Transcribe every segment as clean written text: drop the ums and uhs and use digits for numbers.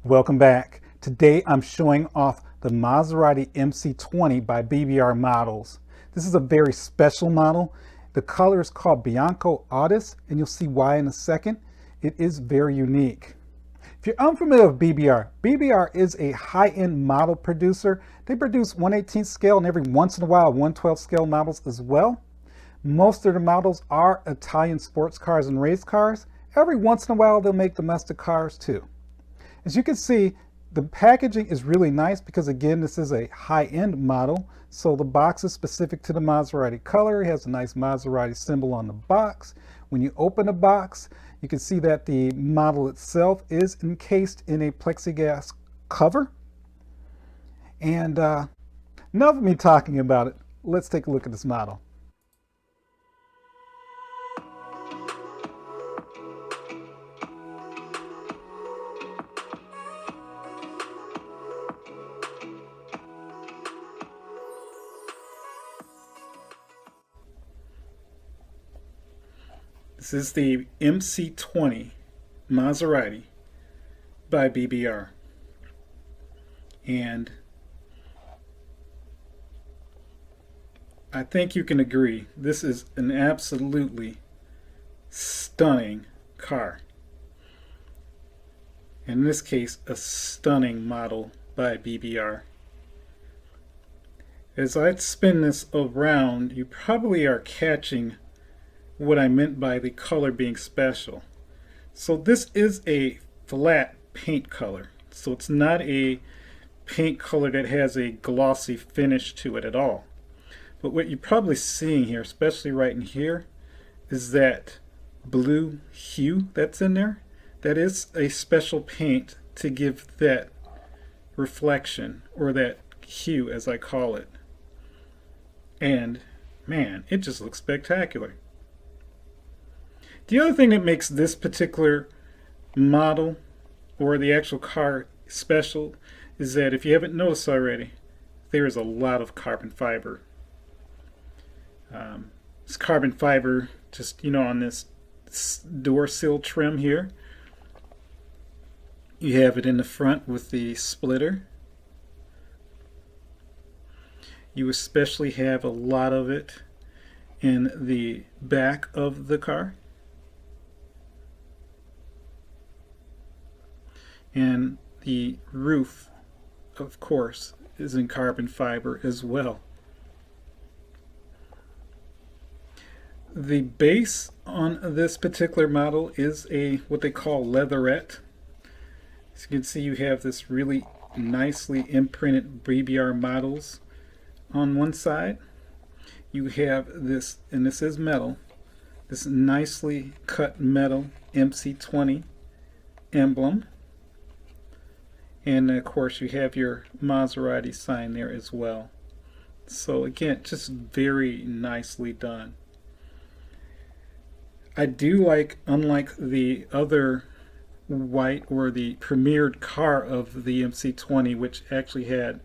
Welcome back. Today I'm showing off the Maserati MC20 by BBR Models. This is a very special model. The color is called Bianco Audis, and you'll see why in a second. It is very unique. If you're unfamiliar with BBR, BBR is a high-end model producer. They produce 1/18 scale and every once in a while 1/12 scale models as well. Most of the models are Italian sports cars and race cars. Every once in a while they'll make domestic cars too. As you can see, the packaging is really nice because, again, this is a high-end model. So the box is specific to the Maserati color. It has a nice Maserati symbol on the box. When you open the box, you can see that the model itself is encased in a plexiglass cover. And enough of me talking about it. Let's take a look at this model. This is the MC20 Maserati by BBR. And I think you can agree, this is an absolutely stunning car. In this case, a stunning model by BBR. As I spin this around, you probably are catching what I meant by the color being special. So this is a flat paint color. So it's not a paint color that has a glossy finish to it at all. But what you're probably seeing here, especially right in here, is that blue hue that's in there. That is a special paint to give that reflection, or that hue as I call it. And man, it just looks spectacular. The other thing that makes this particular model, or the actual car, special is that, if you haven't noticed already, there is a lot of carbon fiber. It's carbon fiber just, on this door sill trim here. You have it in the front with the splitter. You especially have a lot of it in the back of the car. And the roof, of course, is in carbon fiber as well. The base on this particular model is what they call leatherette. As you can see, you have this really nicely imprinted BBR models on one side. You have this, and this is metal, this nicely cut metal MC20 emblem. And of course you have your Maserati sign there as well. So again, just very nicely done. I do like, unlike the other white or the premiered car of the MC20, which actually had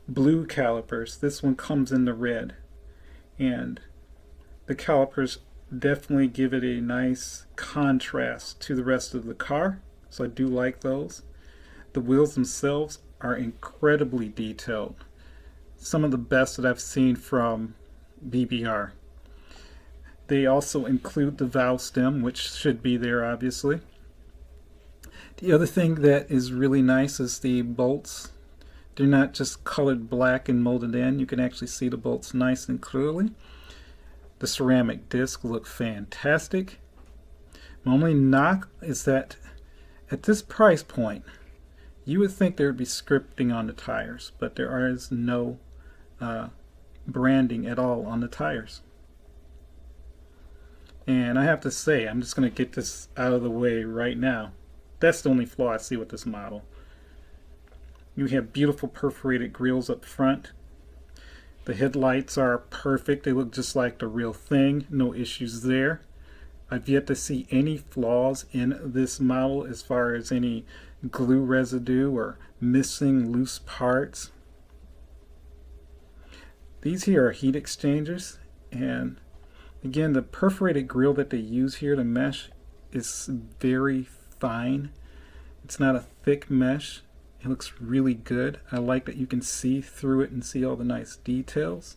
blue calipers, this one comes in the red. And the calipers definitely give it a nice contrast to the rest of the car. So I do like those. The wheels themselves are incredibly detailed. Some of the best that I've seen from BBR. They also include the valve stem, which should be there obviously. The other thing that is really nice is the bolts. They're not just colored black and molded in. You can actually see the bolts nice and clearly. The ceramic discs look fantastic. My only knock is that at this price point, you would think there would be scripting on the tires, but there is no branding at all on the tires. And I have to say, I'm just going to get this out of the way right now. That's the only flaw I see with this model. You have beautiful perforated grills up front. The headlights are perfect. They look just like the real thing. No issues there. I've yet to see any flaws in this model as far as any glue residue or missing loose parts. These here are heat exchangers, and again, the perforated grill that they use here to mesh is very fine. It's not a thick mesh. It looks really good. I like that you can see through it and see all the nice details.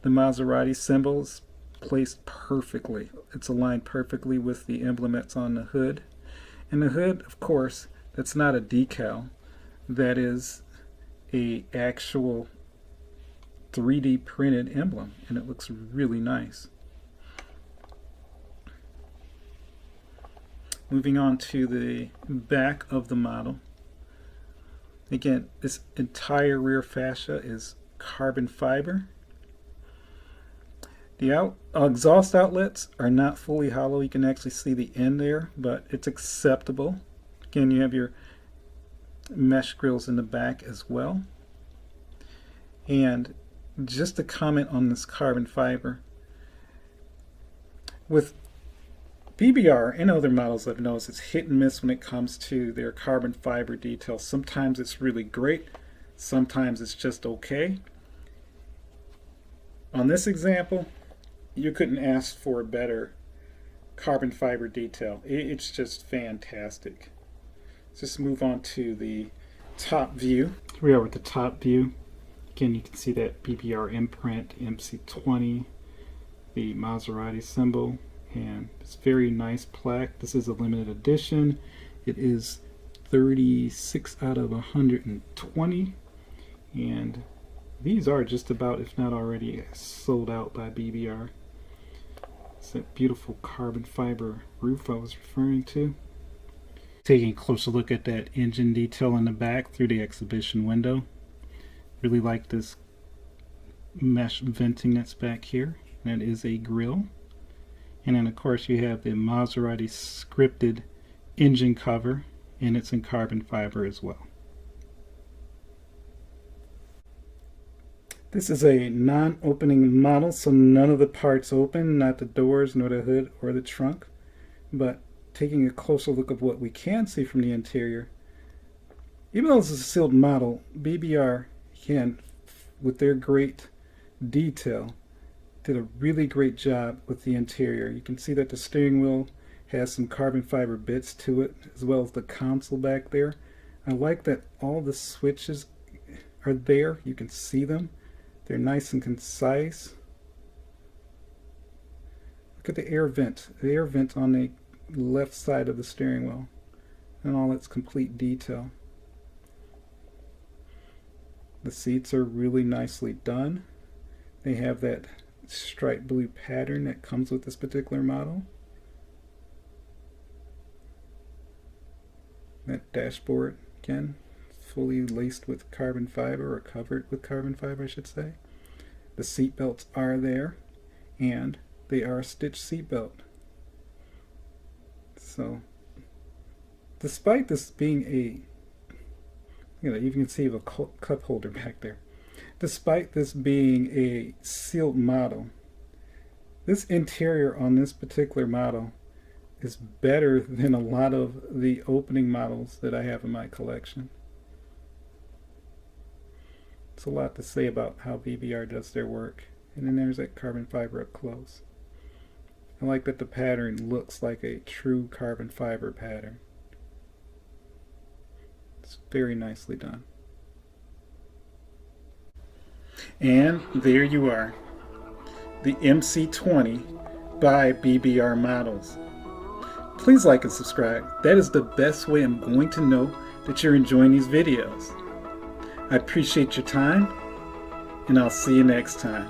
The Maserati symbol is placed perfectly. It's aligned perfectly with the emblem that's on the hood. And the hood, of course, that's not a decal. That is a actual 3D printed emblem, and it looks really nice. Moving on to the back of the model. Again, this entire rear fascia is carbon fiber. The exhaust outlets are not fully hollow. You can actually see the end there, but it's acceptable. Again, you have your mesh grills in the back as well. And just to comment on this carbon fiber, with BBR and other models I've noticed, it's hit and miss when it comes to their carbon fiber details. Sometimes it's really great, sometimes it's just okay. On this example, you couldn't ask for a better carbon fiber detail. It's just fantastic. Let's just move on to the top view. Here we are with the top view. Again, you can see that BBR imprint, MC20, the Maserati symbol, and it's very nice plaque. This is a limited edition. It is 36 out of 120, and these are just about, if not already, sold out by BBR. It's that beautiful carbon fiber roof I was referring to. Taking a closer look at that engine detail in the back through the exhibition window. Really like this mesh venting that's back here. That is a grille. And then of course you have the Maserati scripted engine cover, and it's in carbon fiber as well. This is a non-opening model, so none of the parts open, not the doors, nor the hood or the trunk. But taking a closer look at what we can see from the interior, even though this is a sealed model, BBR can, with their great detail, did a really great job with the interior. You can see that the steering wheel has some carbon fiber bits to it, as well as the console back there. I like that all the switches are there. You can see them. They're nice and concise. Look at the air vent on the left side of the steering wheel, and all its complete detail. The seats are really nicely done. They have that striped blue pattern that comes with this particular model. That dashboard, again, fully laced with carbon fiber, or covered with carbon fiber, I should say. The seat belts are there, and they are a stitched seat belt. So, despite this being a, you can see a cup holder back there. Despite this being a sealed model, this interior on this particular model is better than a lot of the opening models that I have in my collection. It's a lot to say about how BBR does their work. And then there's that carbon fiber up close. I like that the pattern looks like a true carbon fiber pattern. It's very nicely done. And there you are, the MC20 by BBR Models. Please like and subscribe. That is the best way I'm going to know that you're enjoying these videos. I appreciate your time, and I'll see you next time.